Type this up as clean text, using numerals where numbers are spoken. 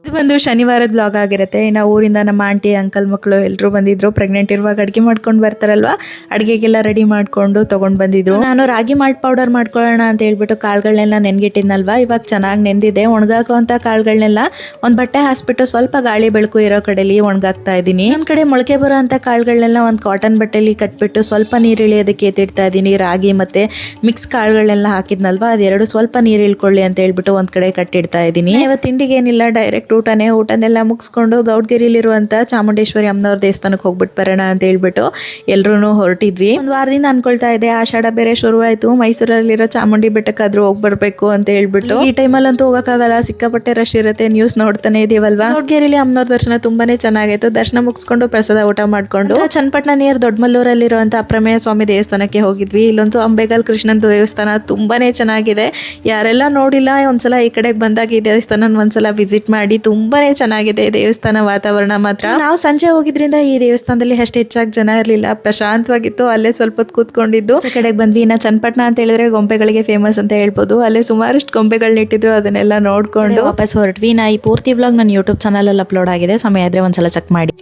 ಇದು ಬಂದು ಶನಿವಾರದ ವ್ಲಾಗ್ ಆಗಿರುತ್ತೆ. ನಾವು ಊರಿಂದ ನಮ್ಮ ಆಂಟಿ ಅಂಕಲ್ ಮಕ್ಕಳು ಎಲ್ಲರೂ ಬಂದಿದ್ರು. ಪ್ರೆಗ್ನೆಂಟ್ ಇರುವಾಗ ಅಡುಗೆ ಮಾಡ್ಕೊಂಡು ಬರ್ತಾರಲ್ವಾ, ಅಡುಗೆಗೆಲ್ಲ ರೆಡಿ ಮಾಡ್ಕೊಂಡು ತೊಗೊಂಡು ಬಂದಿದ್ರು. ನಾನು ರಾಗಿ ಮಾಲ್ಟ್ ಪೌಡರ್ ಮಾಡ್ಕೊಳ್ಳೋಣ ಅಂತ ಹೇಳ್ಬಿಟ್ಟು ಕಾಳುಗಳನ್ನೆಲ್ಲ ನೆನ್ಗಿಟ್ಟಿದ್ನಲ್ವಾ, ಇವಾಗ ಚೆನ್ನಾಗಿ ನೆಂದಿದೆ. ಒಣಗಾಕುವಂಥ ಕಾಳುಗಳನ್ನೆಲ್ಲ ಒಂದು ಬಟ್ಟೆ ಹಾಸ್ಬಿಟ್ಟು ಸ್ವಲ್ಪ ಗಾಳಿ ಬೆಳಕು ಇರೋ ಕಡೆಯಲ್ಲಿ ಒಣಗಾಕ್ತಾ ಇದ್ದೀನಿ. ಒಂದು ಕಡೆ ಮೊಳಕೆ ಬರೋ ಅಂಥ ಕಾಳುಗಳನ್ನೆಲ್ಲ ಒಂದು ಕಾಟನ್ ಬಟ್ಟೆಲಿ ಕಟ್ಬಿಟ್ಟು ಸ್ವಲ್ಪ ನೀರು ಇಳಿಯೋದಕ್ಕೆ ಎತ್ತಿಡ್ತಾ ಇದ್ದೀನಿ. ರಾಗಿ ಮತ್ತು ಮಿಕ್ಸ್ ಕಾಳುಗಳನ್ನೆಲ್ಲ ಹಾಕಿದ್ನಲ್ವಾ, ಅದೆರಡು ಸ್ವಲ್ಪ ನೀರು ಇಳ್ಕೊಳ್ಳಿ ಅಂತ ಹೇಳ್ಬಿಟ್ಟು ಒಂದು ಕಡೆ ಕಟ್ಟಿಡ್ತಾ ಇದ್ದೀನಿ. ಇವತ್ತು ತಿಂಡಿಗೆ ಏನಿಲ್ಲ, ಡೈರೆಕ್ಟ್ ಊಟನೆಲ್ಲ ಮುಗಿಸ್ಕೊಂಡು ಗೌಡ್ಗೆರೆಲಿರುವಂಥ ಚಾಮುಂಡೇಶ್ವರಿ ಅಮ್ಮನವ್ರ ದೇವಸ್ಥಾನಕ್ಕೆ ಹೋಗ್ಬಿಟ್ಟು ಬರೋಣ ಅಂತ ಹೇಳ್ಬಿಟ್ಟು ಎಲ್ಲರೂ ಹೊರಟಿದ್ವಿ. ಒಂದು ವಾರದಿಂದ ಅನ್ಕೊಳ್ತಾ ಇದೆ, ಆಷಾಢ ಬೇರೆ ಶುರುವಾಯಿತು, ಮೈಸೂರಲ್ಲಿರೋ ಚಾಮುಂಡಿ ಬೆಟ್ಟಕ್ಕಾದ್ರೂ ಹೋಗಿ ಬರಬೇಕು ಅಂತ ಹೇಳ್ಬಿಟ್ಟು. ಈ ಟೈಮಲ್ಲಂತೂ ಹೋಗೋಕ್ಕಾಗಲ್ಲ, ಸಿಕ್ಕಾಪಟ್ಟೆ ರಶ್ ಇರುತ್ತೆ. ನ್ಯೂಸ್ ನೋಡ್ತಾನೆ ಇದೀವಲ್ವಾ. ಗೌಡ್ಗೆರೆಲಿ ಅಮ್ಮನವ್ರ ದರ್ಶನ ತುಂಬಾನೇ ಚೆನ್ನಾಗಿತ್ತು. ದರ್ಶನ ಮುಗಿಸ್ಕೊಂಡು ಪ್ರಸಾದ ಊಟ ಮಾಡ್ಕೊಂಡು ಚನ್ನಪಟ್ಟಣ ನಿಯರ್ ದೊಡ್ಡಮಲ್ಲೂರಲ್ಲಿರುವಂಥ ಅಪ್ರಮೇಯ ಸ್ವಾಮಿ ದೇವಸ್ಥಾನಕ್ಕೆ ಹೋಗಿದ್ವಿ. ಇಲ್ಲಂತೂ ಅಂಬೇಗಾಲ್ ಕೃಷ್ಣನ್ ದೇವಸ್ಥಾನ ತುಂಬಾನೇ ಚೆನ್ನಾಗಿದೆ. ಯಾರೆಲ್ಲ ನೋಡಿಲ್ಲ, ಒಂದ್ಸಲ ಈ ಕಡೆಗೆ ಬಂದಾಗ ಈ ದೇವಸ್ಥಾನ ಒಂದ್ಸಲ ವಿಸಿಟ್ ಮಾಡಿ. ತುಂಬಾನೇ ಚೆನ್ನಾಗಿದೆ ದೇವಸ್ಥಾನ ವಾತಾವರಣ ಮಾತ್ರ. ನಾವು ಸಂಜೆ ಹೋಗಿದ್ರಿಂದ ಈ ದೇವಸ್ಥಾನದಲ್ಲಿ ಅಷ್ಟು ಹೆಚ್ಚಾಗಿ ಜನ ಇರಲಿಲ್ಲ, ಪ್ರಶಾಂತವಾಗಿತ್ತು. ಅಲ್ಲೇ ಸ್ವಲ್ಪ ಹೊತ್ತು ಕೂತ್ಕೊಂಡಿದ್ದು ಕಡೆಗೆ ಬಂದ್ವಿ. ಇನ್ನ ಚನ್ನಪಟ್ಟಣ ಅಂತ ಹೇಳಿದ್ರೆ ಗೊಂಬೆಗಳಿಗೆ ಫೇಮಸ್ ಅಂತ ಹೇಳ್ಬೋದು. ಅಲ್ಲೇ ಸುಮಾರಷ್ಟು ಗೊಂಬೆಗಳನ್ನ ಇಟ್ಟಿದ್ರು, ಅದನ್ನೆಲ್ಲ ನೋಡ್ಕೊಂಡು ವಾಪಸ್ ಹೊರಟ್ವಿ. ನಾ ಈ ಪೂರ್ತಿ ವ್ಲಾಗ್ ನನ್ನ ಯೂಟ್ಯೂಬ್ ಚಾನಲ್ ಅಲ್ಲಿ ಅಪ್ಲೋಡ್ ಆಗಿದೆ, ಸಮಯ ಇದ್ರೆ ಒಂದ್ಸಲ ಚೆಕ್ ಮಾಡಿ.